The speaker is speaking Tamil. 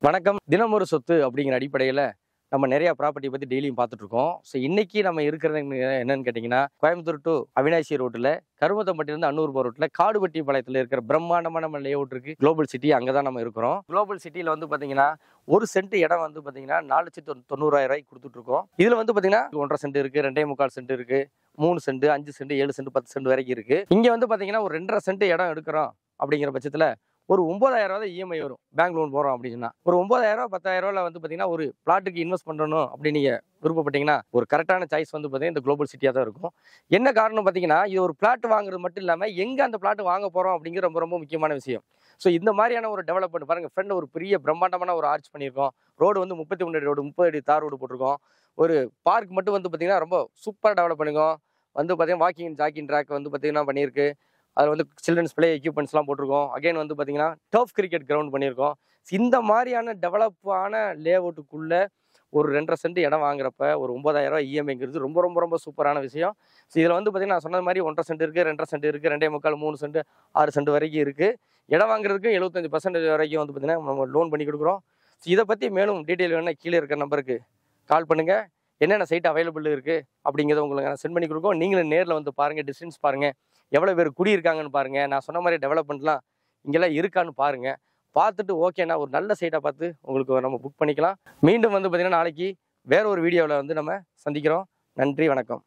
வணக்கம். தினம் ஒரு சொத்து அப்படிங்கிற அடிப்படையில நம்ம நிறைய ப்ராப்பர்ட்டி பத்தி டெய்லியும் பார்த்துட்டு இருக்கோம். ஸோ இன்னைக்கு நம்ம இருக்கிறது என்னன்னு கேட்டிங்கன்னா, கோயம்புத்தூர் டு அவினாசி ரோட்ல கருமத்தம்பட்டியிலிருந்து அன்னூர் போற ரோட்ல காடுவெட்டி பாளையத்துல இருக்கிற பிரம்மாண்டமான நம்ம லேஅவுட் இருக்கு. குளோபல் சிட்டி அங்க தான் நம்ம இருக்கிறோம். குளோபல் சிட்டில வந்து பாத்தீங்கன்னா, ஒரு சென்ட் இடம் வந்து பாத்தீங்கன்னா 4,90,000 கொடுத்துட்டு இருக்கோம். இதுல வந்து பாத்தீங்கன்னா 1.5 சென்ட் இருக்கு, 2.25 சென்ட் இருக்கு, 3 சென்ட், 5 சென்ட், 7 சென்ட், 10 சென்ட் வரைக்கும் இருக்கு. இங்க வந்து பாத்தீங்கன்னா ஒரு 2.5 சென்ட் இடம் எடுக்கிறோம் அப்படிங்கிற பட்சத்துல ஒரு 9,000 தான் இஎம்ஐ வரும். பேங்க் லோன் போறோம் அப்படின்னா ஒரு 9,000 10,000 வந்து பாத்தீங்கன்னா ஒரு பிளாட்டுக்கு இன்வெஸ்ட் பண்ணணும் அப்படின்னு நீங்க விருப்பப்பட்டீங்கன்னா ஒரு கரெக்டான சாய்ஸ் வந்து பாத்தீங்கன்னா இந்த குளோபல் சிட்டியா தான் இருக்கும். என்ன காரணம் பாத்தீங்கன்னா, இது ஒரு பிளாட் வாங்குறது மட்டும் இல்லாம எங்க அந்த பிளாட் வாங்க போறோம் அப்படிங்கிற ரொம்ப ரொம்ப முக்கியமான விஷயம். ஸோ இந்த மாதிரியான ஒரு டெவலப்மெண்ட் பாருங்க, ஃப்ரெண்ட் ஒரு பெரிய பிரம்மாண்டமான ஒரு ஆர்ச் பண்ணியிருக்கோம். ரோடு வந்து 33 அடி ரோடு, 30 அடி தார் ரோடு போட்டிருக்கோம். ஒரு பார்க் மட்டும் வந்து பாத்தீங்கன்னா ரொம்ப சூப்பரா டெவலப் பண்ணிருக்கோம். வந்து பாத்தீங்கன்னா வாக்கிங் ஜாக்கிங் ட்ராக் வந்து பாத்தீங்கன்னா பண்ணியிருக்கு. அதில் வந்து சில்ட்ரன்ஸ் பிளே எக்யூப்மெண்ட்ஸ்லாம் போட்டிருக்கோம். அகைன் வந்து பார்த்தீங்கன்னா டர்ஃப் கிரிக்கெட் கிரவுண்ட் பண்ணியிருக்கோம். இந்த மாதிரியான டெவலப்பான லேஅவுட்டுக்குள்ள ஒரு 2.5 சென்ட் இடம் வாங்குறப்ப ஒரு 9,000 இஎம்ஐங்கிறது ரொம்ப ரொம்ப ரொம்ப சூப்பரான விஷயம். ஸோ இதில் வந்து பார்த்தீங்கன்னா நான் சொன்ன மாதிரி 1.5 சென்ட் இருக்குது, 2.5 சென்ட் இருக்குது, 2.25, 3 சென்ட், 6 சென்ட் வரைக்கும் இருக்குது. இடம் வாங்குறதுக்கு 75% வரைக்கும் வந்து பார்த்தீங்கன்னா நம்ம லோன் பண்ணி கொடுக்குறோம். ஸோ இதை பற்றி மேலும் டீட்டெயில் வேணும்னா கீழே இருக்கிற நம்பருக்கு கால் பண்ணுங்கள். என்னென்ன சைட் அவைலபிள் இருக்குது அப்படிங்கிறத உங்களுக்கு நான் சென்ட் பண்ணி கொடுக்கோம். நீங்களும் நேரில் வந்து பாருங்கள், டிஸ்டன்ஸ் பாருங்கள், எவ்வளோ பேர் குடியிருக்காங்கன்னு பாருங்கள். நான் சொன்ன மாதிரி டெவலப்மெண்ட்லாம் இங்கெல்லாம் இருக்கான்னு பாருங்கள். பார்த்துட்டு ஓகேண்ணா ஒரு நல்ல சைட்டாக பார்த்து உங்களுக்கு நம்ம புக் பண்ணிக்கலாம். மீண்டும் வந்து பார்த்திங்கன்னா நாளைக்கு வேற ஒரு வீடியோவில் வந்து நம்ம சந்திக்கிறோம். நன்றி, வணக்கம்.